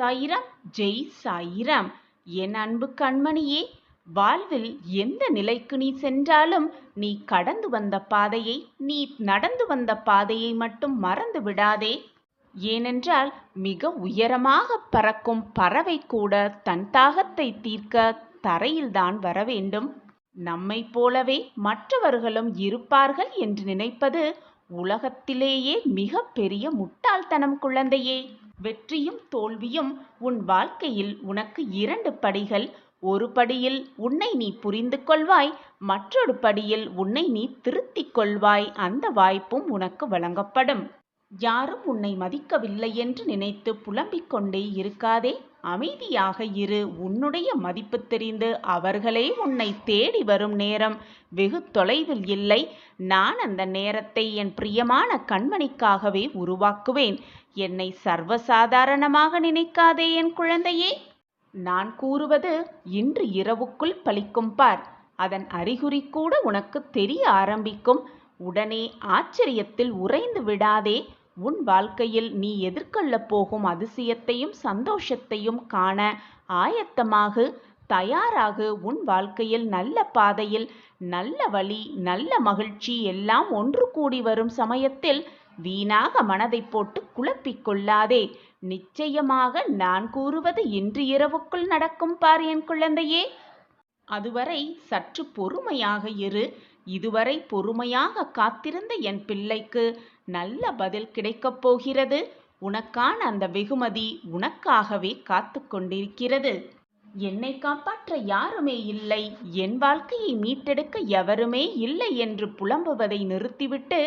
சாயிராம், ஜெய் சாயிராம். என் அன்பு கண்மணியே, வாழ்வில் எந்த நிலைக்கு நீ சென்றாலும் நீ கடந்து வந்த பாதையை, நீ நடந்து வந்த பாதையை மட்டும் மறந்து விடாதே. ஏனென்றால் மிக உயரமாக பறக்கும் பறவை கூட தன் தாகத்தை தீர்க்க தரையில்தான் வர வேண்டும். நம்மை போலவே மற்றவர்களும் இருப்பார்கள் என்று நினைப்பது உலகத்திலேயே மிக பெரிய முட்டாள்தனம் குழந்தையே. வெற்றியும் தோல்வியும் உன் வாழ்க்கையில் உனக்கு 2 படிகள். ஒரு படியில் உன்னை நீ புரிந்து கொள்வாய், மற்றொரு படியில் உன்னை நீ திருத்திக் கொள்வாய். அந்த வாய்ப்பும் உனக்கு வழங்கப்படும். யாரும் உன்னை மதிக்கவில்லை என்று நினைத்து புலம்பிக் கொண்டே இருக்காதே. அமைதியாக இரு. உன்னுடைய மதிப்பு தெரிந்து அவர்களே உன்னை தேடி வரும் நேரம் வெகு தொலைவில் இல்லை. நான் அந்த நேரத்தை என் பிரியமான கண்மணிக்காகவே உருவாக்குவேன். என்னை சர்வசாதாரணமாக நினைக்காதே என் குழந்தையே. நான் கூறுவது இன்று இரவுக்குள் பலிக்கும் பார். அதன் அறிகுறி கூட உனக்கு தெரிய ஆரம்பிக்கும். உடனே ஆச்சரியத்தில் உறைந்து விடாதே. உன் வாழ்க்கையில் நீ எதிர்கொள்ளப் போகும் அதிசயத்தையும் சந்தோஷத்தையும் காண ஆயத்தமாகு, தயாராகு. உன் வாழ்க்கையில் நல்ல பாதையில் நல்ல வழி, நல்ல மகிழ்ச்சி எல்லாம் ஒன்று கூடி வரும் சமயத்தில் வீணாக மனதை போட்டு குழப்பிக் கொள்ளாதே. நிச்சயமாக நான் கூறுவது இன்று இரவுக்குள் நடக்கும் பார் என் குழந்தையே. அதுவரை சற்று பொறுமையாக இரு. இதுவரை பொறுமையாக காத்திருந்த என் பிள்ளைக்கு நல்ல பதில் கிடைக்கப் போகிறது. உனக்கான அந்த வெகுமதி உனக்காகவே காத்து கொண்டிருக்கிறது. என்னை காப்பாற்ற யாருமே இல்லை, என் வாழ்க்கையை மீட்டெடுக்க எவருமே இல்லை என்று புலம்புவதை நிறுத்திவிட்டு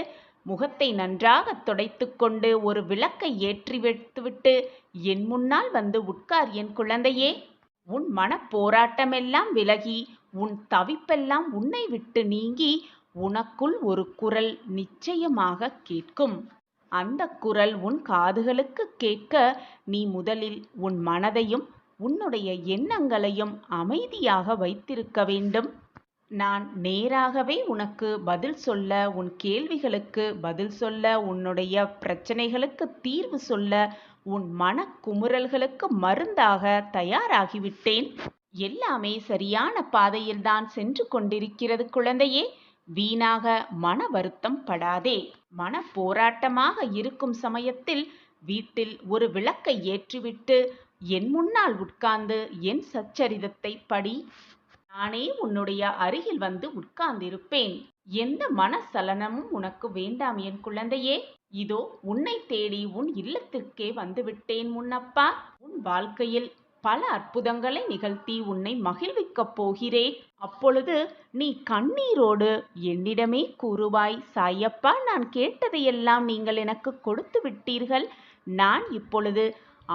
முகத்தை நன்றாக துடைத்து கொண்டு ஒரு விளக்கை ஏற்றி வைத்துவிட்டு என் முன்னால் வந்து உட்கார் என் குழந்தையே. உன் மனப்போராட்டமெல்லாம் விலகி, உன் தவிப்பெல்லாம் உன்னை விட்டு நீங்கி உனக்குள் ஒரு குரல் நிச்சயமாக கேட்கும். அந்த குரல் உன் காதுகளுக்கு கேட்க நீ முதலில் உன் மனதையும் உன்னுடைய எண்ணங்களையும் அமைதியாக வைத்திருக்க வேண்டும். நான் நேராகவே உனக்கு பதில் சொல்ல, உன் கேள்விகளுக்கு பதில் சொல்ல, உன்னுடைய பிரச்சனைகளுக்கு தீர்வு சொல்ல, உன் மனக்குமுறல்களுக்கு மருந்தாக தயாராகிவிட்டேன். எல்லாமே சரியான பாதையில்தான் சென்று கொண்டிருக்கிறது குழந்தையே. வீணாக மன வருத்தம் படாதே. மன போராட்டமாக இருக்கும் சமயத்தில் வீட்டில் ஒரு விளக்கை ஏற்றிவிட்டு என் முன்னால் உட்கார்ந்து என் சச்சரிதத்தை படி. நானே உன்னுடைய அருகில் வந்து உட்கார்ந்திருப்பேன். எந்த மனசலனமும் உனக்கு வேண்டாம் என் குழந்தையே. இதோ உன்னை தேடி உன் இல்லத்திற்கே வந்துவிட்டேன் முன்னப்பா. உன் வாழ்க்கையில் பல அற்புதங்களை நிகழ்த்தி உன்னை மகிழ்விக்கப் போகிறேன். அப்பொழுது நீ கண்ணீரோடு என்னிடமே கூறுவாய், சாயப்பா, நான் கேட்டதையெல்லாம் நீங்கள் எனக்கு கொடுத்து விட்டீர்கள். நான் இப்பொழுது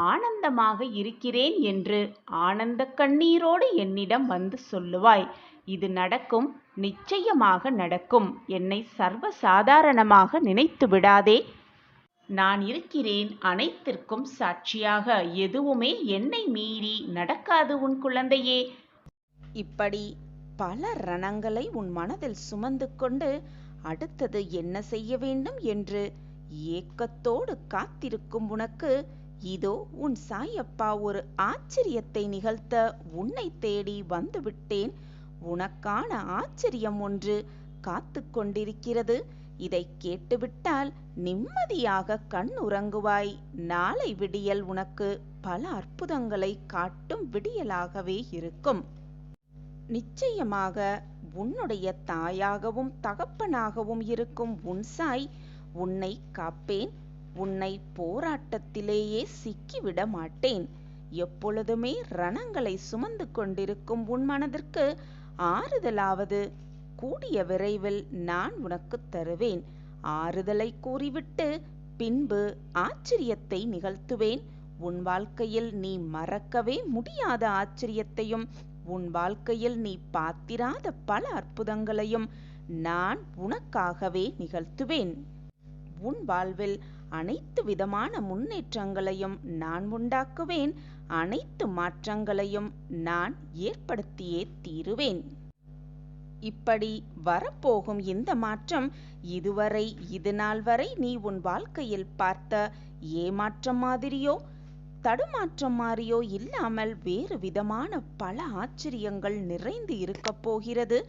ஆனந்தமாக இருக்கிறேன் என்று ஆனந்த கண்ணீரோடு என்னிடம் வந்து சொல்லுவாய். இது நடக்கும், நிச்சயமாக நடக்கும். என்னை சர்வசாதாரணமாக நினைத்து விடாதே. நான் இருக்கிறேன் அனைத்திற்கும் சாட்சியாக. எதுவுமே என்னை மீறி நடக்காது உன் குழந்தையே. இப்படி பல ரணங்களை உன் மனதில் சுமந்து கொண்டு அடுத்தது என்ன செய்ய வேண்டும் என்று ஏக்கத்தோடு காத்திருக்கும் உனக்கு இதோ உன் சாயப்பா ஒரு ஆச்சரியத்தை நிகழ்த்த உன்னை தேடி வந்துவிட்டேன். உனக்கான ஆச்சரியம் ஒன்று காத்து கொண்டிருக்கிறது. இதை கேட்டுவிட்டால் நிம்மதியாக கண் உறங்குவாய். நாளை விடியல் உனக்கு பல அற்புதங்களை காட்டும் விடியலாகவே இருக்கும். நிச்சயமாக உன்னுடைய தாயாகவும் தகப்பனாகவும் இருக்கும் உன் சாய் உன்னை காப்பேன். உன்னை போராட்டத்திலேயே சிக்கிவிட மாட்டேன். எப்பொழுதுமே ரணங்களை சுமந்து கொண்டிருக்கும் உன் மனதிற்கு ஆறுதலாவது கூடிய விரைவில் நான் உனக்கு தருவேன். ஆறுதலை கூறிவிட்டு பின்பு ஆச்சரியத்தை நிகழ்த்துவேன். உன் வாழ்க்கையில் நீ மறக்கவே முடியாத ஆச்சரியத்தையும் உன் வாழ்க்கையில் நீ பார்த்திராத பல அற்புதங்களையும் நான் உனக்காகவே நிகழ்த்துவேன். உன் வாழ்வில் அனைத்து விதமான முன்னேற்றங்களையும் நான் உண்டாக்குவேன். அனைத்து மாற்றங்களையும் நான் ஏற்படுத்தியே தீருவேன். இப்படி வரப்போகும் இந்த மாற்றம் இது நாள் வரை நீ உன் வாழ்க்கையில் பார்த்த ஏமாற்றம் மாதிரியோ தடுமாற்றம் மாறியோ இல்லாமல் வேறு விதமான பல ஆச்சரியங்கள் நிறைந்து இருக்கப் போகிறது.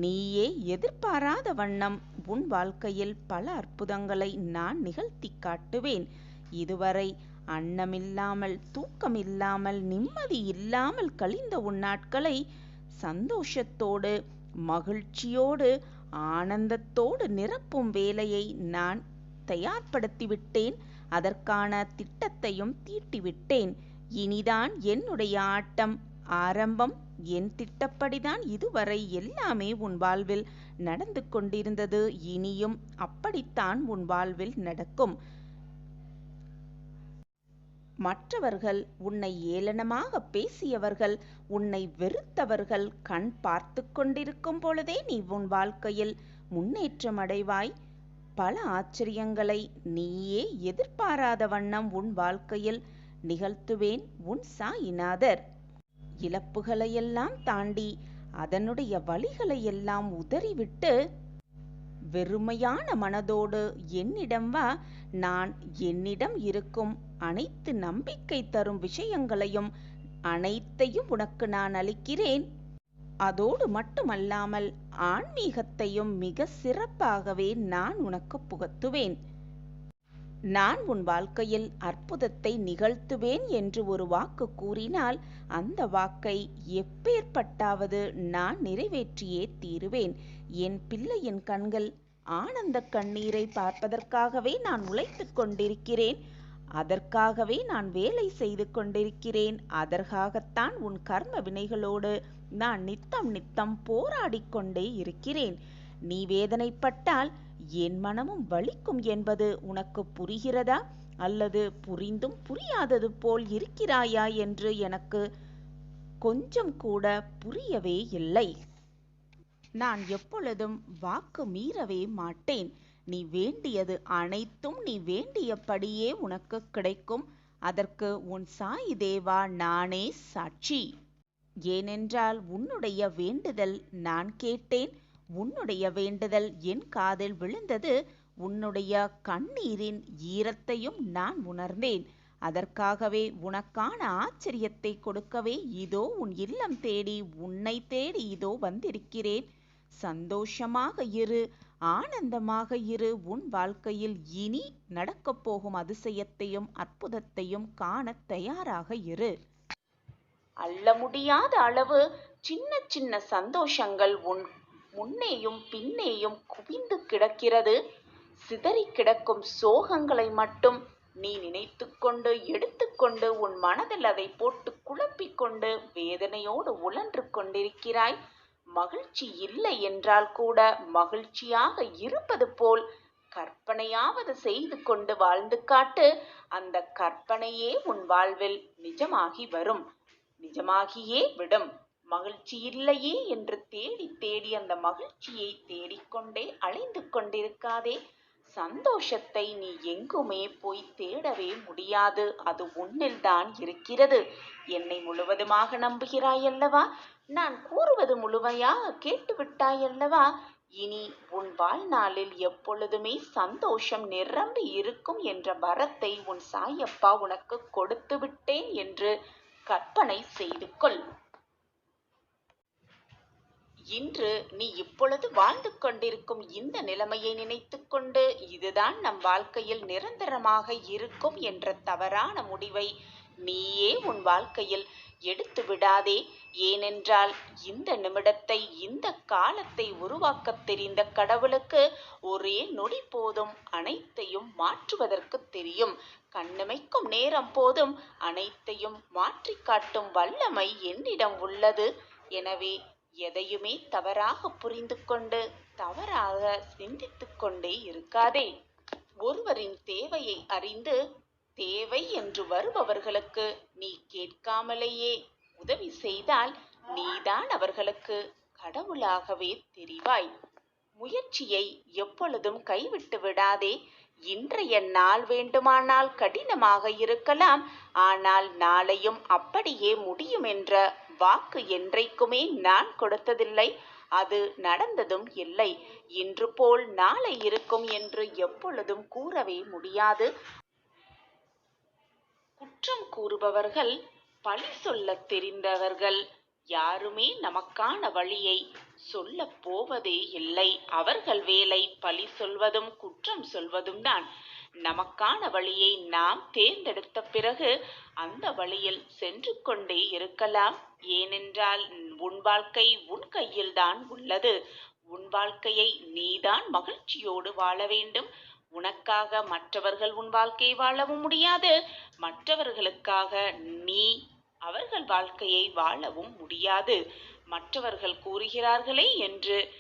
நீயே எதிர்பாராத வண்ணம் உன் வாழ்க்கையில் பல அற்புதங்களை நான் நிகழ்த்தி காட்டுவேன். இதுவரை அன்னமில்லாமல், தூக்கமில்லாமல், நிம்மதி இல்லாமல் கழிந்த உன் நாட்களை சந்தோஷத்தோடு, மகிழ்ச்சியோடு, ஆனந்தத்தோடு நிரப்பும் வேலையை நான் தயார்படுத்திவிட்டேன். அதற்கான திட்டத்தையும் தீட்டிவிட்டேன். இனிதான் என்னுடைய ஆட்டம் ஆரம்பம். என் திட்டப்படிதான் இதுவரை எல்லாமே உன் வாழ்வில் நடந்து கொண்டிருந்தது. இனியும் அப்படித்தான் உன் வாழ்வில் நடக்கும். மற்றவர்கள் உன்னை ஏளனமாக பேசியவர்கள், உன்னை வெறுத்தவர்கள் கண் பார்த்து கொண்டிருக்கும் பொழுதே நீ உன் வாழ்க்கையில் முன்னேற்றம் அடைவாய். பல ஆச்சரியங்களை நீயே எதிர்பாராத வண்ணம் உன் வாழ்க்கையில் நிகழ்த்துவேன் உன் சாயிநாதர். இழப்புகளையெல்லாம் தாண்டி அதனுடைய வலிகளையெல்லாம் உதறிவிட்டு வெறுமையான மனதோடு என்னிடம் வா. நான் என்னிடம் இருக்கும் அனைத்து நம்பிக்கை தரும் விஷயங்களையும் அனைத்தையும் உனக்கு நான் அளிக்கிறேன். அதோடு மட்டுமல்லாமல் ஆன்மீகத்தையும் மிக சிறப்பாகவே நான் உனக்கு புகட்டுவேன். நான் உன் வாழ்க்கையில் அற்புதத்தை நிகழ்த்துவேன் என்று ஒரு வாக்கு கூறினால் அந்த வாக்கை எப்பேற்பட்டாவது நான் நிறைவேற்றியே தீருவேன். என் பிள்ளையின் கண்கள் ஆனந்த கண்ணீரை பார்ப்பதற்காகவே நான் உழைத்துக் கொண்டிருக்கிறேன். அதற்காகவே நான் வேலை செய்து கொண்டிருக்கிறேன். அதற்காகத்தான் உன் கர்ம வினைகளோடு நான் நித்தம் போராடிக் கொண்டே இருக்கிறேன். நீ வேதனைப்பட்டால் என் மனமும் வலிக்கும் என்பது உனக்கு புரிகிறதா? அல்லது புரிந்தும் புரியாதது போல் இருக்கிறாயா என்று எனக்கு கொஞ்சம் கூட புரியவே இல்லை. நான் எப்பொழுதும் வாக்கு மீறவே மாட்டேன். நீ வேண்டியது அனைத்தும் நீ வேண்டியபடியே உனக்கு கிடைக்கும். அதற்கு உன் சாயி தேவா நானே சாட்சி. ஏனென்றால் உன்னுடைய வேண்டுதல் நான் கேட்டேன். உன்னுடைய வேண்டுதல் என் காதில் விழுந்தது. உன்னுடைய கண்ணீரின் ஈரத்தையும் நான் உணர்ந்தேன். அதற்காகவே உனக்கான ஆச்சரியத்தை கொடுக்கவே இதோ உன் இல்லம் தேடி, உன்னை தேடி இதோ வந்திருக்கிறேன். சந்தோஷமாக இரு, ஆனந்தமாக இரு. உன் வாழ்க்கையில் இனி நடக்கப் போகும் அதிசயத்தையும் அற்புதத்தையும் காண தயாராக இரு. அள்ள முடியாத அளவு சின்ன சின்ன சந்தோஷங்கள் உன் முன்னேயும் பின்னேயும் குவிந்து கிடக்கிறது. சிதறி கிடக்கும் சோகங்களை மட்டும் நீ நினைத்துக்கொண்டு எடுத்துக்கொண்டு உன் மனதில் அதை போட்டு குழப்பிக்கொண்டு வேதனையோடு உழன்று கொண்டிருக்கிறாய். மகிழ்ச்சி இல்லை என்றால் கூட மகிழ்ச்சியாக இருப்பது போல் கற்பனையாவது செய்து கொண்டு வாழ்ந்து காட்டு. அந்த கற்பனையே உன் வாழ்வில் நிஜமாகி வரும், நிஜமாகியே விடும். மகிழ்ச்சி இல்லையே என்று தேடி தேடி அந்த மகிழ்ச்சியை தேடிக்கொண்டே அலைந்து கொண்டிருக்காதே. சந்தோஷத்தை நீ எங்குமே போய் தேடவே முடியாது. அது உன்னில்தான் இருக்கிறது. என்னை முழுவதுமாக நம்புகிறாயல்லவா? நான் கூறுவது முழுமையாக கேட்டுவிட்டாயல்லவா? இனி உன் வாழ்நாளில் எப்பொழுதுமே சந்தோஷம் நிரம்பி இருக்கும் என்ற வரத்தை உன் சாயப்பா உனக்கு கொடுத்து விட்டேன் என்று கற்பனை செய்து கொள். இன்று நீ இப்பொழுது வாழ்ந்து கொண்டிருக்கும் இந்த நிலைமையை நினைத்துக்கொண்டு இதுதான் நம் வாழ்க்கையில் நிரந்தரமாக இருக்கும் என்ற தவறான முடிவை நீயே உன் வாழ்க்கையில் எடுத்து விடாதே. ஏனென்றால் இந்த நிமிடத்தை, இந்த காலத்தை உருவாக்க தெரிந்த கடவுளுக்கு ஒரே நொடி போதும் அனைத்தையும் மாற்றுவதற்கு தெரியும். கண்ணிமைக்கும் நேரம் போதும் அனைத்தையும் மாற்றி காட்டும் வல்லமை என்னிடம் உள்ளது. எனவே எதையுமே தவறாக புரிந்து கொண்டு தவறாக சிந்தித்து கொண்டே இருக்காதே. ஒருவரின் தேவையை அறிந்து தேவை என்று வருபவர்களுக்கு நீ கேட்காமலேயே உதவி செய்தால் நீதான் அவர்களுக்கு கடவுளாகவே தெரிவாய். முயற்சியை எப்பொழுதும் கைவிட்டு விடாதே. இன்றைய நாள் வேண்டுமானால் கடினமாக இருக்கலாம், ஆனால் நாளையும் அப்படியே முடியும் என்ற வாக்கு என்றைக்குமே நான் கொடுத்ததில்லை. அது நடந்ததும் இல்லை. இன்று போல் நாளை இருக்கும் என்று எப்பொழுதும் கூறவே முடியாது. குற்றம் கூறுபவர்கள் பழி சொல்லத் தெரிந்தவர்கள். யாருமே நமக்கான வழியை சொல்லப் போவதே இல்லை. அவர்கள் வேலை பழி சொல்வதும் குற்றம் சொல்வதும் தான். நமக்கான வழியை நாம் தேர்ந்தெடுத்த பிறகு அந்த வழியில் சென்று கொண்டே இருக்கலாம். ஏனென்றால் உன் வாழ்க்கை உன் கையில்தான் உள்ளது. உன் வாழ்க்கையை நீதான் மகிழ்ச்சியோடு வாழ வேண்டும். உனக்காக மற்றவர்கள் உன் வாழ்க்கையை வாழவும் முடியாது. மற்றவர்களுக்காக நீ அவர்கள் வாழ்க்கையை வாழவும் முடியாது. மற்றவர்கள் கூறுகிறார்களே என்று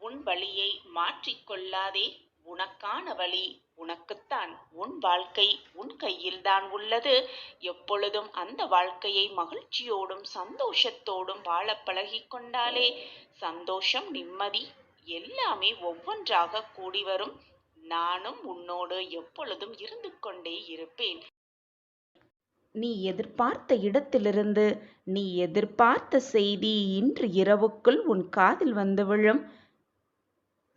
உன் வழியை மாற்றிக்கொள்ளாதே. உனக்கான வழி உனக்குத்தான். உன் வாழ்க்கை உன் கையில்தான் உள்ளது. எப்பொழுதும் அந்த வாழ்க்கையை மகிழ்ச்சியோடும் சந்தோஷத்தோடும் வாழ பழகிக் கொண்டாலே சந்தோஷம், நிம்மதி எல்லாமே ஒவ்வொன்றாக கூடி வரும். நானும் உன்னோடு எப்பொழுதும் இருந்து கொண்டே இருப்பேன். நீ எதிர்பார்த்த இடத்திலிருந்து நீ எதிர்பார்த்த செய்தி இன்று இரவுக்குள் உன் காதில் வந்து விழும்.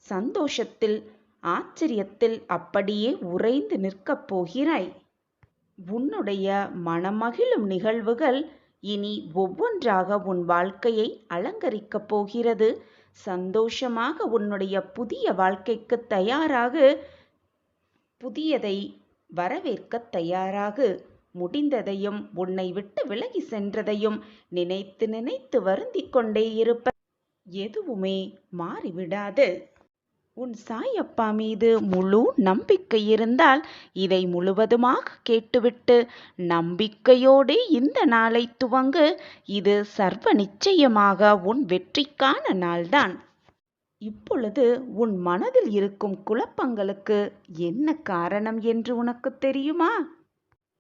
சந்தோஷத்தில் ஆச்சரியத்தில் அப்படியே உறைந்து நிற்கப் போகிறாய். உன்னுடைய மனமகிழும் நிகழ்வுகள் இனி ஒவ்வொன்றாக உன் வாழ்க்கையை அலங்கரிக்கப் போகிறது. சந்தோஷமாக உன்னுடைய புதிய வாழ்க்கைக்கு தயாராகு. புதியதை வரவேற்க தயாராகு. முடிந்ததையும் உன்னை விட்டு விலகி சென்றதையும் நினைத்து நினைத்து வருந்திக் கொண்டே இருப்ப எதுவுமே மாறிவிடாது. உன் சாயப்பா மீது முழு நம்பிக்கை இருந்தால் இதை முழுவதுமாக கேட்டுவிட்டு நம்பிக்கையோடு இந்த நாளை துவங்கு. இது சர்வ நிச்சயமாக உன் வெற்றிக்கான நாள்தான். இப்பொழுது உன் மனதில் இருக்கும் குழப்பங்களுக்கு என்ன காரணம் என்று உனக்கு தெரியுமா?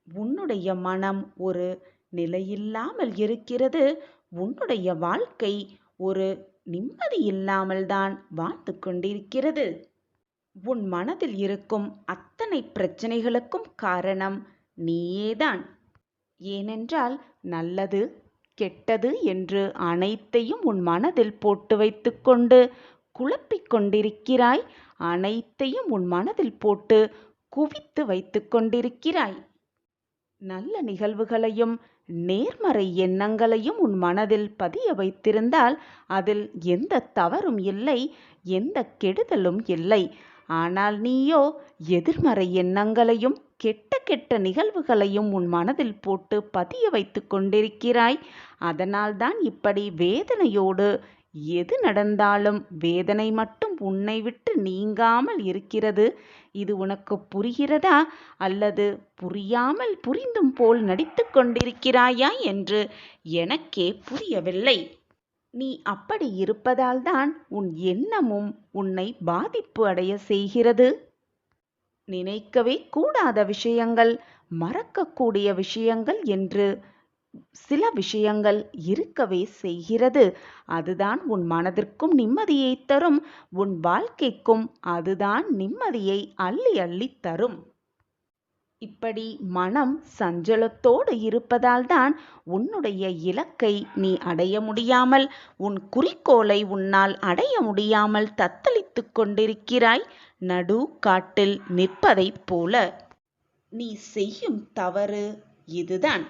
உன்னுடைய மனம் ஒரு நிலையில்லாமல் இருக்கிறது. உன்னுடைய வாழ்க்கை ஒரு நிம்மதி இல்லாமல் தான் வாழ்ந்து கொண்டிருக்கிறது. உன் மனதில் இருக்கும் அத்தனை பிரச்சனைகளுக்கும் காரணம் நீயேதான். ஏனென்றால் நல்லது கெட்டது என்று அனைத்தையும் உன் மனதில் போட்டு வைத்துக்கொண்டு குழப்பிக் கொண்டிருக்கிறாய். அனைத்தையும் உன் மனதில் போட்டு குவித்து வைத்து கொண்டிருக்கிறாய். நல்ல நிகழ்வுகளையும் நேர்மறை எண்ணங்களையும் உன் மனதில் பதிய வைத்திருந்தால் அதில் எந்த தவறும் இல்லை, எந்த கெடுதலும் இல்லை. ஆனால் நீயோ எதிர்மறை எண்ணங்களையும் கெட்ட கெட்ட நிகழ்வுகளையும் உன் மனதில் போட்டு பதிய வைத்து கொண்டிருக்கிறாய். அதனால்தான் இப்படி வேதனையோடு எது நடந்தாலும் வேதனை மட்டும் உன்னை விட்டு நீங்காமல் இருக்கிறது. இது உனக்கு புரிகிறதா அல்லது புரியாமல் புரிந்தும் போல் நடித்து கொண்டிருக்கிறாயா என்று எனக்கே புரியவில்லை. நீ அப்படி இருப்பதால்தான் உன் எண்ணமும் உன்னை பாதிப்பு அடைய செய்கிறது. நினைக்கவே கூடாத விஷயங்கள், மறக்கக்கூடிய விஷயங்கள் என்று சில விஷயங்கள் இருக்கவே செய்கிறது. அதுதான் உன் மனதிற்கும் நிம்மதியை தரும். உன் வாழ்க்கைக்கும் அதுதான் நிம்மதியை அள்ளி அள்ளி தரும். இப்படி மனம் சஞ்சலத்தோடு இருப்பதால்தான் உன்னுடைய இலக்கை நீ அடைய முடியாமல், உன் குறிக்கோளை உன்னால் அடைய முடியாமல் தத்தளித்துக் கொண்டிருக்கிறாய். நடு காட்டில் நிற்பதைப் போல. நீ செய்யும் தவறு இதுதான்.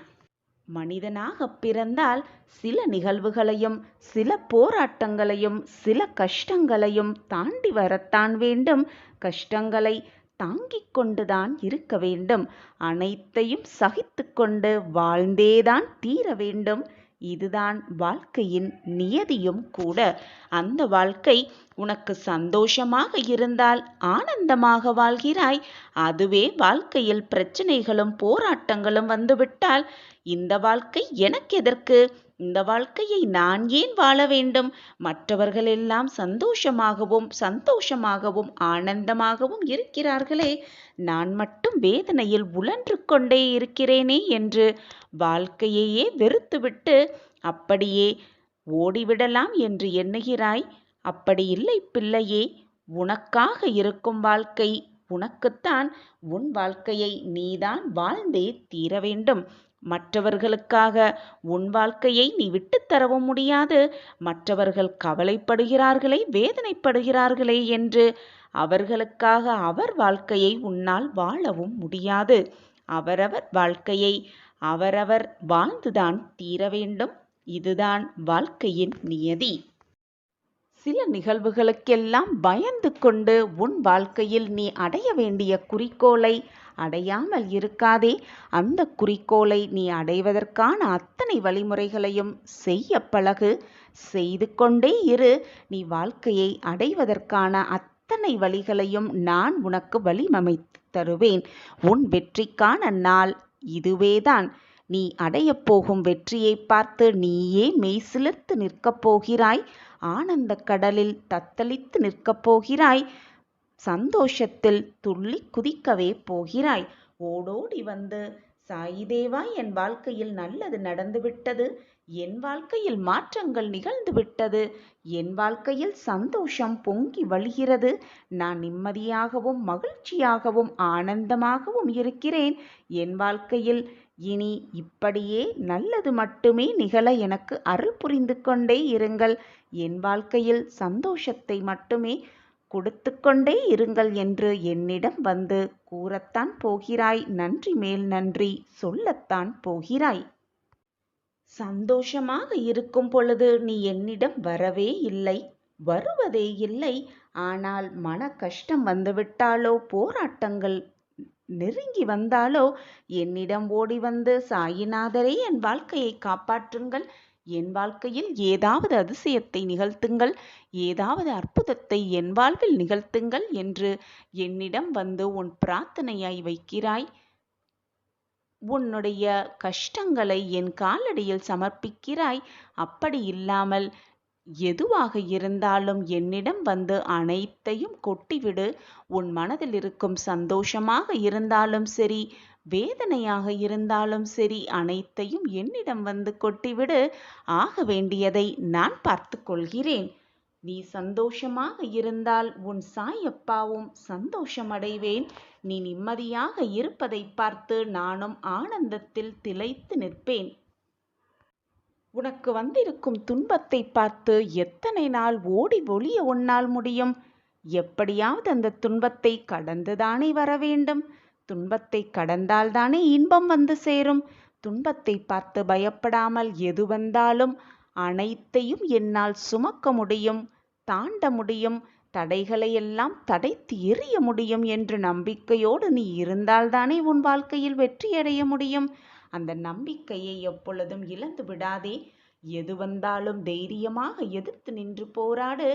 மனிதனாக பிறந்தால் சில நிகழ்வுகளையும் சில போராட்டங்களையும் சில கஷ்டங்களையும் தாண்டி வரத்தான் வேண்டும். கஷ்டங்களை தாங்கிக் கொண்டுதான் இருக்க வேண்டும். அனைத்தையும் சகித்து கொண்டு வாழ்ந்தேதான் தீர வேண்டும். இதுதான் வாழ்க்கையின் நியதியும் கூட. அந்த வாழ்க்கை உனக்கு சந்தோஷமாக இருந்தால் ஆனந்தமாக வாழ்கிறாய். அதுவே வாழ்க்கையில் பிரச்சனைகளும் போராட்டங்களும் வந்துவிட்டால் இந்த வாழ்க்கை எனக்கு எதற்கு, இந்த வாழ்க்கையை நான் ஏன் வாழ வேண்டும், மற்றவர்கள் எல்லாம் சந்தோஷமாகவும் ஆனந்தமாகவும் இருக்கிறார்களே, நான் மட்டும் வேதனையில் உழன்று கொண்டே இருக்கிறேனே என்று வாழ்க்கையையே வெறுத்துவிட்டு அப்படியே ஓடிவிடலாம் என்று எண்ணுகிறாய். அப்படி இல்லை பிள்ளையே. உனக்காக இருக்கும் வாழ்க்கை உனக்குத்தான். உன் வாழ்க்கையை நீதான் வாழ்ந்தே தீர வேண்டும். மற்றவர்களுக்காக உன் வாழ்க்கையை நீ விட்டுத்தரவும் முடியாது. மற்றவர்கள் கவலைப்படுகிறார்களே, வேதனைப்படுகிறார்களே என்று அவர்களுக்காக அவர் வாழ்க்கையை உன்னால் வாழவும் முடியாது. அவரவர் வாழ்க்கையை அவரவர் வாழ்ந்துதான் தீர வேண்டும். இதுதான் வாழ்க்கையின் நியதி. சில நிகழ்வுகளுக்கெல்லாம் பயந்து கொண்டு உன் வாழ்க்கையில் நீ அடைய வேண்டிய குறிக்கோளை அடையாமல் இருக்காதே. அந்த குறிக்கோளை நீ அடைவதற்கான அத்தனை வழிமுறைகளையும் செய்ய பழகு. செய்து கொண்டே இரு. நீ வாழ்க்கையை அடைவதற்கான அத்தனை வழிகளையும் நான் உனக்கு வழியமைத்து தருவேன். உன் வெற்றிக்கான நாள் இதுவேதான். நீ அடையப் போகும் வெற்றியை பார்த்து நீயே மெய்சிலிர்த்து நிற்கப் போகிறாய். ஆனந்த கடலில் தத்தளித்து நிற்கப் போகிறாய். சந்தோஷத்தில் துள்ளி குதிக்கவே போகிறாய். ஓடோடி வந்து, சாயி தேவா, என் வாழ்க்கையில் நல்லது நடந்துவிட்டது, என் வாழ்க்கையில் மாற்றங்கள் நிகழ்ந்து விட்டது, என் வாழ்க்கையில் சந்தோஷம் பொங்கி வழிகிறது, நான் நிம்மதியாகவும் மகிழ்ச்சியாகவும் ஆனந்தமாகவும் இருக்கிறேன், என் வாழ்க்கையில் இனி இப்படியே நல்லது மட்டுமே நிகழ எனக்கு அருள் புரிந்து கொண்டே இருங்கள், என் வாழ்க்கையில் சந்தோஷத்தை மட்டுமே கொடுத்து கொண்டே இருங்கள் என்று என்னிடம் வந்து கூறத்தான் போகிறாய். நன்றி மேல் நன்றி சொல்லத்தான் போகிறாய். சந்தோஷமாக இருக்கும் பொழுது நீ என்னிடம் வரவே இல்லை, வருவதே இல்லை. ஆனால் மன கஷ்டம் வந்துவிட்டாலோ, போராட்டங்கள் நெருங்கி வந்தாலோ என்னிடம் ஓடி வந்து, சாயிநாதரே, என் வாழ்க்கையை காப்பாற்றுங்கள், என் வாழ்க்கையில் ஏதாவது அதிசயத்தை நிகழ்த்துங்கள், ஏதாவது அற்புதத்தை என் வாழ்வில் நிகழ்த்துங்கள் என்று என்னிடம் வந்து உன் பிரார்த்தனையாய் வைக்கிறாய். உன்னுடைய கஷ்டங்களை என் காலடியில் சமர்ப்பிக்கிறாய். அப்படி இல்லாமல் எதுவாக இருந்தாலும் என்னிடம் வந்து அனைத்தையும் கொட்டிவிடு. உன் மனதில் இருக்கும் சந்தோஷமாக இருந்தாலும் சரி, வேதனையாக இருந்தாலும் சரி, அனைத்தையும் என்னிடம் வந்து கொட்டிவிடு. ஆக வேண்டியதை நான் பார்த்து கொள்கிறேன். நீ சந்தோஷமாக இருந்தால் உன் சாயப்பாவும் சந்தோஷமடைவேன். நீ நிம்மதியாக இருப்பதை பார்த்து நானும் ஆனந்தத்தில் திளைத்து நிற்பேன். உனக்கு வந்திருக்கும் துன்பத்தை பார்த்து எத்தனை நாள் ஓடி ஒளிய உன்னால் முடியும்? எப்படியாவது அந்த துன்பத்தை கடந்துதானே வர வேண்டும். துன்பத்தை கடந்தால்தானே இன்பம் வந்து சேரும். துன்பத்தை பார்த்து பயப்படாமல் எது வந்தாலும் அனைத்தையும் என்னால் சுமக்க முடியும், தாண்ட முடியும், தடைகளையெல்லாம் தடைத்து எறிய முடியும் என்ற நம்பிக்கையோடு நீ இருந்தால்தானே உன் வாழ்க்கையில் வெற்றியடைய முடியும். அந்த நம்பிக்கையை எப்பொழுதும் இழந்து விடாதே. எது வந்தாலும் தைரியமாக எதிர்த்து நின்று போராடு.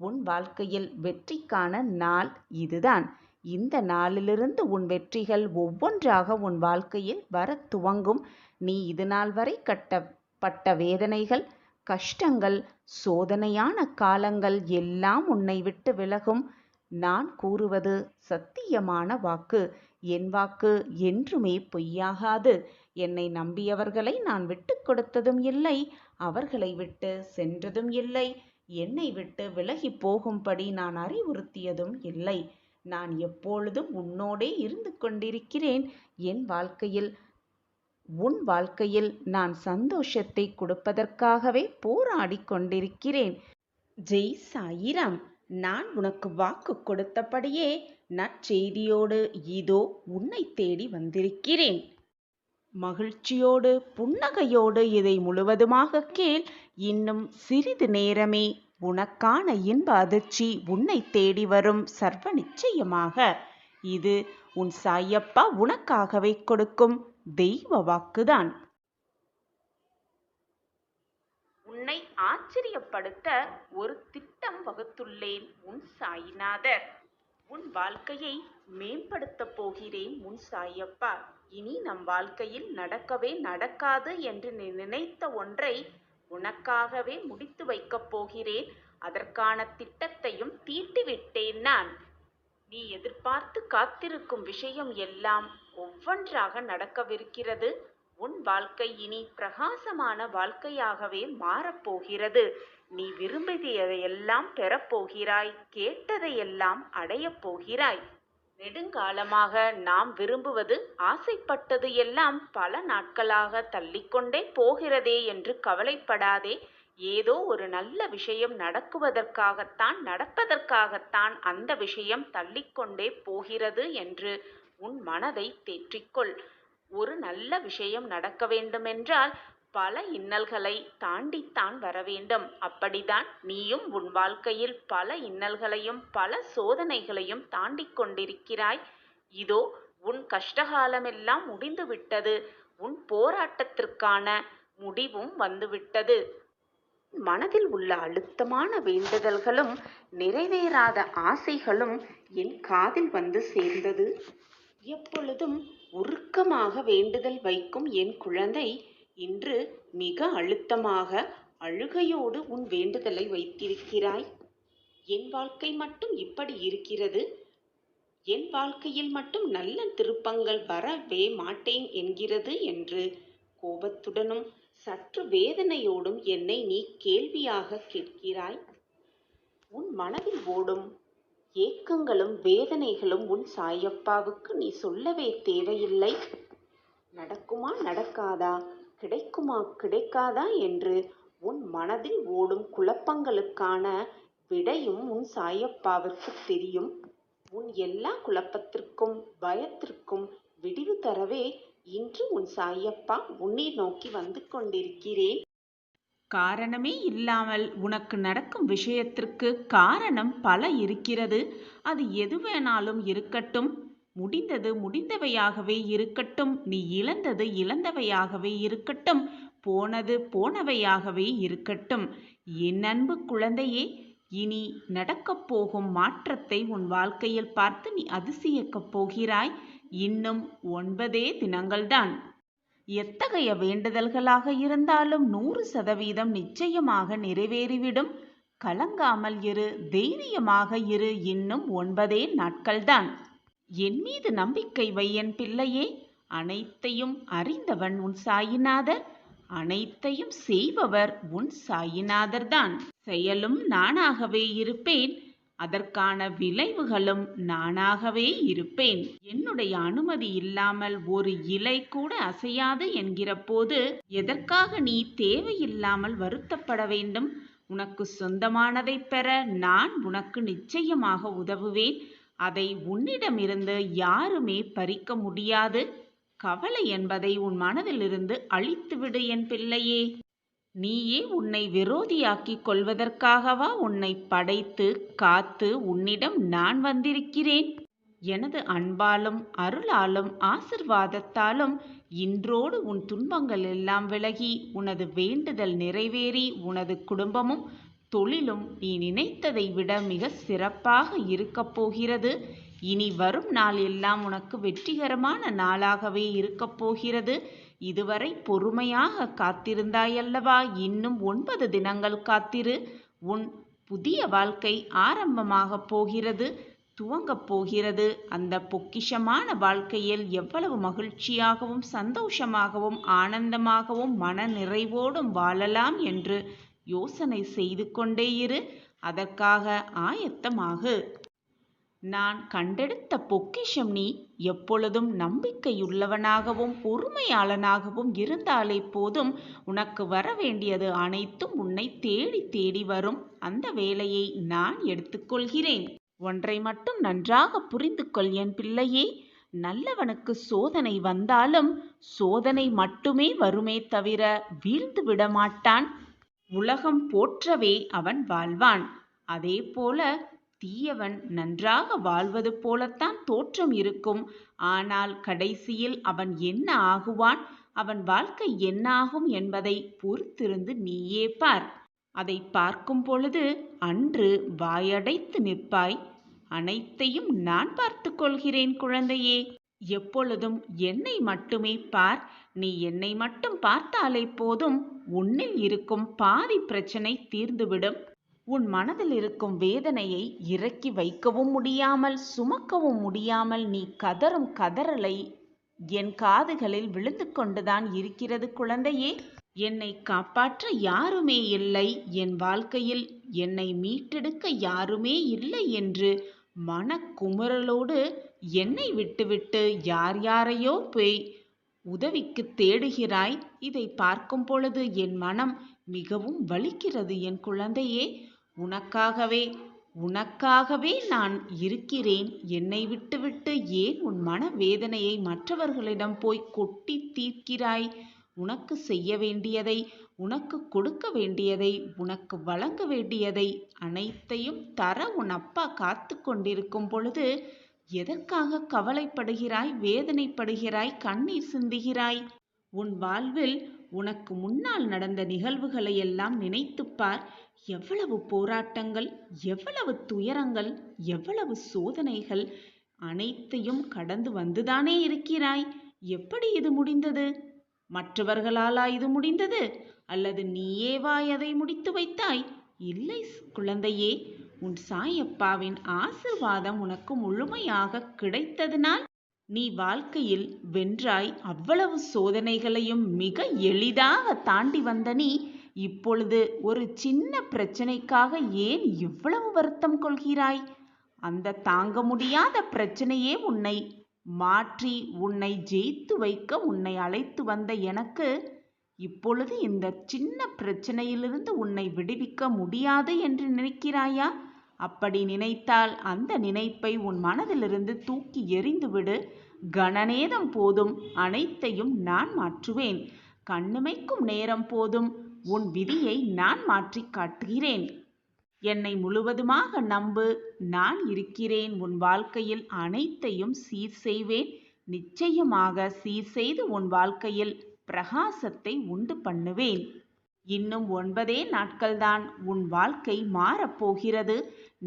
உன் வாழ்க்கையில் வெற்றிக்கான நாள் இதுதான். இந்த நாளிலிருந்து உன் வெற்றிகள் ஒவ்வொன்றாக உன் வாழ்க்கையில் வர துவங்கும். நீ இது நாள் வரை பட்ட வேதனைகள், கஷ்டங்கள், சோதனையான காலங்கள் எல்லாம் உன்னை விட்டு விலகும். நான் கூறுவது சத்தியமான வாக்கு. என் வாக்கு என்றுமே பொய்யாகாது. என்னை நம்பியவர்களை நான் விட்டு கொடுத்ததும் இல்லை, அவர்களை விட்டு சென்றதும் இல்லை, என்னை விட்டு விலகி போகும்படி நான் அறிவுறுத்தியதும் இல்லை. நான் எப்பொழுதும் உன்னோடே இருந்து கொண்டிருக்கிறேன். என் வாழ்க்கையில், உன் வாழ்க்கையில் நான் சந்தோஷத்தை கொடுப்பதற்காகவே போராடி கொண்டிருக்கிறேன். ஜெய் சாயிராம். நான் உனக்கு வாக்கு கொடுத்தபடியே நற்செய்தியோடு இதோ உன்னை தேடி வந்திருக்கிறேன். மகிழ்ச்சியோடு புன்னகையோடு இதை முழுவதுமாக கேள். இன்னும் சிறிது நேரமே உனக்கான இன்ப அதிர்ச்சி உன்னை தேடி வரும், சர்வ நிச்சயமாக. இது உன் சாயப்பா உனக்காகவே கொடுக்கும் தெய்வ வாக்குதான். உன்னை ஆச்சரியப்படுத்த ஒரு திட்டம் வகுத்துள்ளேன் உன் சாயிநாதர். உன் வாழ்க்கையை மேம்படுத்தப் போகிறேன் உன் சாயப்பா. இனி நம் வாழ்க்கையில் நடக்கவே நடக்காது என்று நீ நினைத்த ஒன்றை உனக்காகவே முடித்து வைக்கப் போகிறேன். அதற்கான திட்டத்தையும் தீட்டிவிட்டேன் நான். நீ எதிர்பார்த்து காத்திருக்கும் விஷயம் எல்லாம் ஒவ்வொன்றாக நடக்கவிருக்கிறது. உன் வாழ்க்கை இனி பிரகாசமான வாழ்க்கையாகவே மாறப்போகிறது. நீ விரும்பியதையெல்லாம் பெறப்போகிறாய், கேட்டதையெல்லாம் அடையப் போகிறாய். நெடுங்காலமாக நாம் விரும்புவது, ஆசைப்பட்டது எல்லாம் பல நாட்களாக தள்ளிக்கொண்டே போகிறதே என்று கவலைப்படாதே. ஏதோ ஒரு நல்ல விஷயம் நடப்பதற்காகத்தான் அந்த விஷயம் தள்ளிக்கொண்டே போகிறது என்று உன் மனதை தேற்றிக்கொள். ஒரு நல்ல விஷயம் நடக்க வேண்டுமென்றால் பல இன்னல்களை தாண்டித்தான் வர வேண்டும். அப்படித்தான் நீயும் உன் வாழ்க்கையில் பல இன்னல்களையும் பல சோதனைகளையும் தாண்டிக் கொண்டிருக்கிறாய். இதோ உன் கஷ்டகாலமெல்லாம் முடிந்துவிட்டது. உன் போராட்டத்திற்கான முடிவும் வந்துவிட்டது. மனதில் உள்ள அழுத்தமான வேண்டுதல்களும் நிறைவேறாத ஆசைகளும் என் காதில் வந்து சேர்ந்தது. எப்பொழுதும் உருக்கமாக வேண்டுதல் வைக்கும் என் குழந்தை இன்று மிக அழுத்தமாக அழுகையோடு உன் வேண்டுதலை வைத்திருக்கிறாய். என் வாழ்க்கை மட்டும் இப்படி இருக்கிறது, என் வாழ்க்கையில் மட்டும் நல்ல திருப்பங்கள் வரவே மாட்டேன் என்கிறது என்று கோபத்துடனும் சற்று வேதனையோடும் என்னை நீ கேள்வியாக கேட்கிறாய். உன் மனதில் ஓடும் ஏக்கங்களும் வேதனைகளும் உன் சாயப்பாவுக்கு நீ சொல்லவே தேவையில்லை. நடக்குமா நடக்காதா, கிடைக்குமா கிடைக்காதா என்று உன் மனதில் ஓடும் குழப்பங்களுக்கான விடையும் உன் சாயப்பாவிற்கு தெரியும். உன் எல்லா குழப்பத்திற்கும் பயத்திற்கும் விடிவு தரவே இன்று உன் சாயப்பா உன்னை நோக்கி வந்து கொண்டிருக்கிறேன். காரணமே இல்லாமல் உனக்கு நடக்கும் விஷயத்திற்கு காரணம் பல இருக்கிறது. அது எது வேணாலும் இருக்கட்டும். முடிந்தது முடிந்தவையாகவே இருக்கட்டும். நீ இழந்தது இழந்தவையாகவே இருக்கட்டும். போனது போனவையாகவே இருக்கட்டும். என் அன்பு குழந்தையே, இனி நடக்கப் போகும் மாற்றத்தை உன் வாழ்க்கையில் பார்த்து நீ அதிசயிக்கப் போகிறாய். இன்னும் 9 தினங்கள்தான். எத்தகைய வேண்டுதல்களாக இருந்தாலும் 100% நிச்சயமாக நிறைவேறிவிடும். கலங்காமல் இரு, தைரியமாக இரு. இன்னும் 9 நாட்கள்தான். என் மீது நம்பிக்கை வை என் பிள்ளையே. அனைத்தையும் அறிந்தவன் உன் சாயிநாதர், அனைத்தையும் செய்பவர் உன் சாயிநாதர்தான். செயலும் நானாகவே இருப்பேன், அதற்கான விளைவுகளும் நானாகவே இருப்பேன். என்னுடைய அனுமதி இல்லாமல் ஒரு இலை கூட அசையாது என்கிற போது எதற்காக நீ தேவையில்லாமல் வருத்தப்பட வேண்டும்? உனக்கு சொந்தமானதை பெற நான் உனக்கு நிச்சயமாக உதவுவேன். அதை உன்னிடமிருந்து யாருமே பறிக்க முடியாது. கவலை என்பதை உன் மனதிலிருந்து அழித்துவிடு என் பிள்ளையே. நீயே உன்னை விரோதியாக்கிக் கொள்வதற்காகவா உன்னை படைத்து காத்து உன்னிடம் நான் வந்திருக்கிறேன்? எனது அன்பாலும் அருளாலும் ஆசிர்வாதத்தாலும் இன்றோடு உன் துன்பங்கள் எல்லாம் விலகி உனது வேண்டுதல் நிறைவேறி உனது குடும்பமும் தொழிலும் நீ நினைத்ததை விட மிக சிறப்பாக இருக்கப் போகிறது. இனி வரும் நாள் எல்லாம் உனக்கு வெற்றிகரமான நாளாகவே இருக்கப் போகிறது. இதுவரை பொறுமையாக காத்திருந்தாயல்லவா? இன்னும் 9 தினங்கள் காத்திரு. உன் புதிய வாழ்க்கை ஆரம்பமாகப் போகிறது, துவங்கப் போகிறது. அந்த பொக்கிஷமான வாழ்க்கையில் எவ்வளவு மகிழ்ச்சியாகவும் சந்தோஷமாகவும் ஆனந்தமாகவும் மன நிறைவோடும் வாழலாம் என்று யோசனை செய்து கொண்டே இரு. அதற்காக ஆயத்தமாகு. நான் கண்டெடுத்த பொக்கிஷம் நீ. எப்பொழுதும் நம்பிக்கையுள்ளவனாகவும் பொறுமையாளனாகவும் இருந்தாலே போதும். உனக்கு வர வேண்டியது அனைத்தும் உன்னை தேடி தேடி வரும். அந்த வேலையை நான் எடுத்துக்கொள்கிறேன். ஒன்றை மட்டும் நன்றாக புரிந்து கொள் என் பிள்ளையே. நல்லவனுக்கு சோதனை வந்தாலும் சோதனை மட்டுமே வருமே தவிர வீழ்ந்து விட மாட்டான். உலகம் போற்றவே அவன் வாழ்வான். அதே போல தீயவன் நன்றாக வாழ்வது போலத்தான் தோற்றம் இருக்கும். ஆனால் கடைசியில் அவன் என்ன ஆகுவான், அவன் வாழ்க்கை என்னாகும் என்பதை பொறுத்திருந்து நீயே பார். அதை பார்க்கும் பொழுது அன்று வாயடைத்து நிற்பாய். அனைத்தையும் நான் பார்த்து கொள்கிறேன் குழந்தையே. எப்பொழுதும் என்னை மட்டுமே பார். நீ என்னை மட்டும் பார்த்தாலே போதும். உன்னில் இருக்கும் பாதி பிரச்சனை தீர்ந்துவிடும். உன் மனதில் இருக்கும் வேதனையை இறக்கி வைக்கவும் முடியாமல் சுமக்கவும் முடியாமல் நீ கதறும் கதறலை என் காதுகளில் விழுந்து கொண்டுதான் இருக்கிறது குழந்தையே. என்னை காப்பாற்ற யாருமே இல்லை, என் வாழ்க்கையில் என்னை மீட்டெடுக்க யாருமே இல்லை என்று மனக்குமுறலோடு என்னை விட்டுவிட்டு யார் யாரையோ போய் உதவிக்கு தேடுகிறாய். இதை பார்க்கும் பொழுது என் மனம் மிகவும் வலிக்கிறது என் குழந்தையே. உனக்காகவே உனக்காகவே நான் இருக்கிறேன். என்னை விட்டுவிட்டு ஏன் உன் மன வேதனையை மற்றவர்களிடம் போய் கொட்டி தீர்க்கிறாய்? உனக்கு செய்ய வேண்டியதை, உனக்கு கொடுக்க வேண்டியதை, உனக்கு வழங்க வேண்டியதை அனைத்தையும் தர உன் அப்பா காத்து கொண்டிருக்கும் பொழுது எதற்காக கவலைப்படுகிறாய், வேதனைப்படுகிறாய், கண்ணீர் சிந்துகிறாய்? உன் வாழ்வில் உனக்கு முன்னால் நடந்த நிகழ்வுகளை எல்லாம் நினைத்துப்பார். எவ்வளவு போராட்டங்கள், எவ்வளவு துயரங்கள், எவ்வளவு சோதனைகள் அனைத்தையும் கடந்து வந்துதானே இருக்கிறாய். எப்படி இது முடிந்தது? மற்றவர்களாலா இது முடிந்தது? அல்லது நீயேவா அதை முடித்து வைத்தாய்? இல்லை குழந்தையே, உன் சாயப்பாவின் ஆசிர்வாதம் உனக்கு முழுமையாக கிடைத்ததினால் நீ வாழ்க்கையில் வென்றாய். அவ்வளவு சோதனைகளையும் மிக எளிதாக தாண்டி வந்த நீ இப்பொழுது ஒரு சின்ன பிரச்சனைக்காக ஏன் இவ்வளவு வருத்தம் கொள்கிறாய்? அந்த தாங்க முடியாத பிரச்சனையே உன்னை மாற்றி உன்னை ஜெயித்து வைக்க உன்னை அழைத்து வந்த எனக்கு இப்பொழுது இந்த சின்ன பிரச்சனையிலிருந்து உன்னை விடுவிக்க முடியாது என்று நினைக்கிறாயா? அப்படி நினைத்தால் அந்த நினைப்பை உன் மனதிலிருந்து தூக்கி எறிந்துவிடு. கணநேரம் போதும், அனைத்தையும் நான் மாற்றுவேன். கண்ணிமைக்கும் நேரம் போதும், உன் விதியை நான் மாற்றி காட்டுகிறேன். என்னை முழுவதுமாக நம்பு. நான் இருக்கிறேன். உன் வாழ்க்கையில் அனைத்தையும் சீர் செய்வேன். நிச்சயமாக சீர் செய்து உன் வாழ்க்கையில் பிரகாசத்தை உண்டு பண்ணுவேன். இன்னும் 9 நாட்கள்தான் உன் வாழ்க்கை மாறப்போகிறது.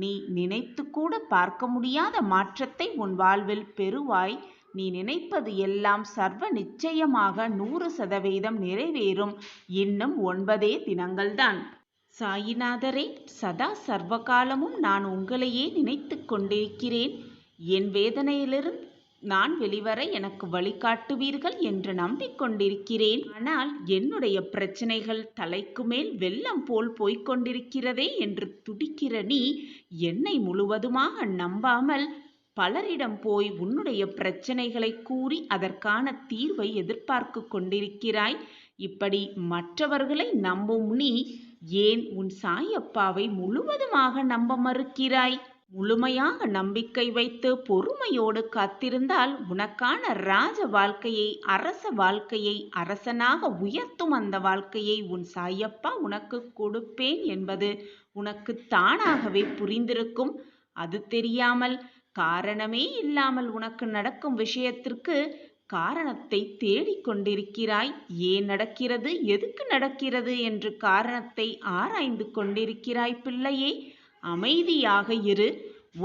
நீ நினைத்து கூட பார்க்க முடியாத மாற்றத்தை உன் வாழ்வில் பெறுவாய். நீ நினைப்பது எல்லாம் சர்வ நிச்சயமாக 100% நிறைவேறும். இன்னும் 9 தினங்கள்தான். சாயிநாதரே, சதா சர்வகாலமும் நான் உங்களையே நினைத்து கொண்டிருக்கிறேன். என் வேதனையிலிருந்து நான் வெளிவர எனக்கு வழிகாட்டுவீர்கள் என்று நம்பிக்கொண்டிருக்கிறேன். ஆனால் என்னுடைய பிரச்சனைகள் தலைக்கு மேல் வெள்ளம் போல் போய்கொண்டிருக்கிறதே என்று துடிக்கிற நீ என்னை முழுவதுமாக நம்பாமல் பலரிடம் போய் உன்னுடைய பிரச்சனைகளை கூறி அதற்கான தீர்வை எதிர்பார்த்து கொண்டிருக்கிறாய். இப்படி மற்றவர்களை நம்பும் நீ ஏன் உன் சாயப்பாவை முழுவதுமாக நம்ப மறுக்கிறாய்? முழுமையாக நம்பிக்கை வைத்து பொறுமையோடு காத்திருந்தால் உனக்கான ராஜ வாழ்க்கையை, அரச வாழ்க்கையை, அரசனாக உயர்த்தும் அந்த வாழ்க்கையை உன் சாயப்பா உனக்கு கொடுப்பேன் என்பது உனக்கு தானாகவே புரிந்திருக்கும். அது தெரியாமல் காரணமே இல்லாமல் உனக்கு நடக்கும் விஷயத்திற்கு காரணத்தை தேடிக்கொண்டிருக்கிறாய். ஏன் நடக்கிறது, எதுக்கு நடக்கிறது என்று காரணத்தை ஆராய்ந்து கொண்டிருக்கிறாய். பிள்ளையே, அமைதியாக இரு.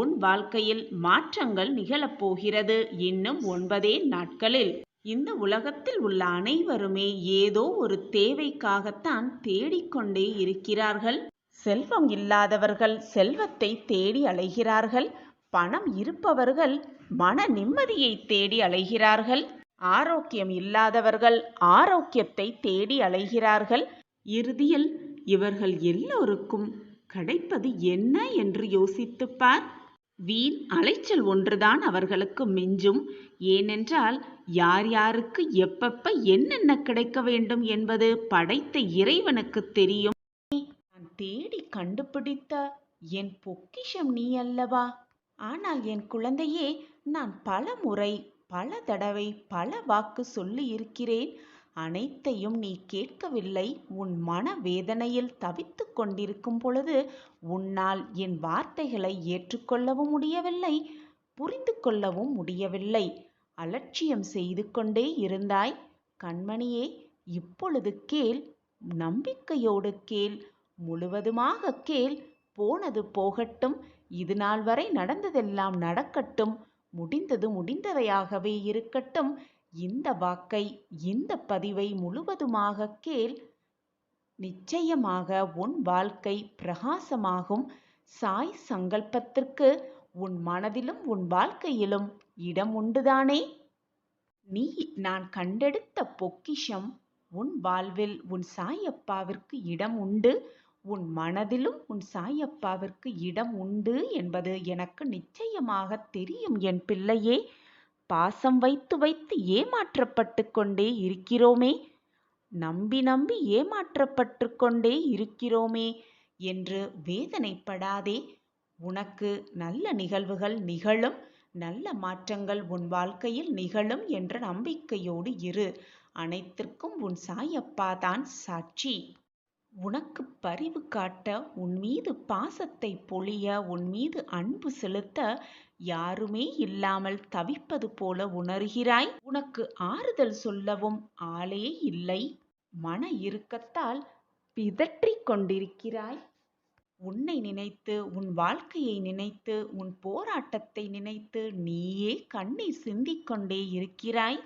உன் வாழ்க்கையில் மாற்றங்கள் நிகழப்போகிறது. இன்னும் 9 நாட்களில். இந்த உலகத்தில் உள்ள அனைவருமே ஏதோ ஒரு தேவைக்காகத்தான் தேடிக்கொண்டே இருக்கிறார்கள். செல்வம் இல்லாதவர்கள் செல்வத்தை தேடி அலைகிறார்கள். பணம் இருப்பவர்கள் மன நிம்மதியை தேடி அலைகிறார்கள். ஆரோக்கியம் இல்லாதவர்கள் ஆரோக்கியத்தை தேடி அலைகிறார்கள். இறுதியில் இவர்கள் எல்லோருக்கும் கிடைப்பது என்ன என்று யோசித்துப்பார். வீண் அலைச்சல் ஒன்றுதான் அவர்களுக்கு மிஞ்சும். ஏனென்றால் யார் யாருக்கு எப்பப்ப என்னென்ன கிடைக்க வேண்டும் என்பது படைத்த இறைவனுக்கு தெரியும். நான் தேடி கண்டுபிடித்த என் பொக்கிஷம் நீ அல்லவா? ஆனால் என் குழந்தையே, நான் பல முறை, பல தடவை, பல வாக்கு சொல்லி இருக்கிறேன். அனைத்தையும் நீ கேட்கவில்லை. உன் மன வேதனையில் தவித்து கொண்டிருக்கும் பொழுது உன்னால் என் வார்த்தைகளை ஏற்றுக்கொள்ளவும் முடியவில்லை, புரிந்து கொள்ளவும் முடியவில்லை. அலட்சியம் செய்து கொண்டே இருந்தாய். கண்மணியே, இப்பொழுது கேள். நம்பிக்கையோடு கேள். முழுவதுமாக கேள். போனது போகட்டும். இது நாள் வரை நடந்ததெல்லாம் நடக்கட்டும். முடிந்தது முடிந்ததையாகவே இருக்கட்டும். இந்த வாக்கை, இந்த பதிவை முழுவதுமாக கேள். நிச்சயமாக உன் வாழ்க்கை பிரகாசமாகும். சாய் சங்கல்பத்திற்கு உன் மனதிலும் உன் வாழ்க்கையிலும் இடம் உண்டுதானே? நீ நான் கண்டெடுத்த பொக்கிஷம். உன் வாழ்வில் உன் சாயப்பாவிற்கு இடம் உண்டு. உன் மனதிலும் உன் சாயப்பாவிற்கு இடம் உண்டு என்பது எனக்கு நிச்சயமாக தெரியும் என் பிள்ளையே. பாசம் வைத்து வைத்து ஏமாற்றப்பட்டு கொண்டே இருக்கிறோமே, நம்பி நம்பி ஏமாற்றப்பட்டு கொண்டே இருக்கிறோமே என்று வேதனைப்படாதே. உனக்கு நல்ல நிகழ்வுகள் நிகழும், நல்ல மாற்றங்கள் உன் வாழ்க்கையில் நிகழும் என்ற நம்பிக்கையோடு இரு. அனைத்திற்கும் உன் சாயப்பா தான் சாட்சி. உனக்கு பரிவு காட்ட, உன் மீது பாசத்தை பொழிய, உன் மீது அன்பு செலுத்த யாருமே இல்லாமல் தவிப்பது போல உணர்கிறாய். உனக்கு ஆறுதல் சொல்லவும் ஆளே இல்லை. மன இறுக்கத்தால் பிதற்றிக் கொண்டிருக்கிறாய். உன்னை நினைத்து, உன் வாழ்க்கையை நினைத்து, உன் போராட்டத்தை நினைத்து நீயே கண்ணீர் சிந்திக் கொண்டே இருக்கிறாய்.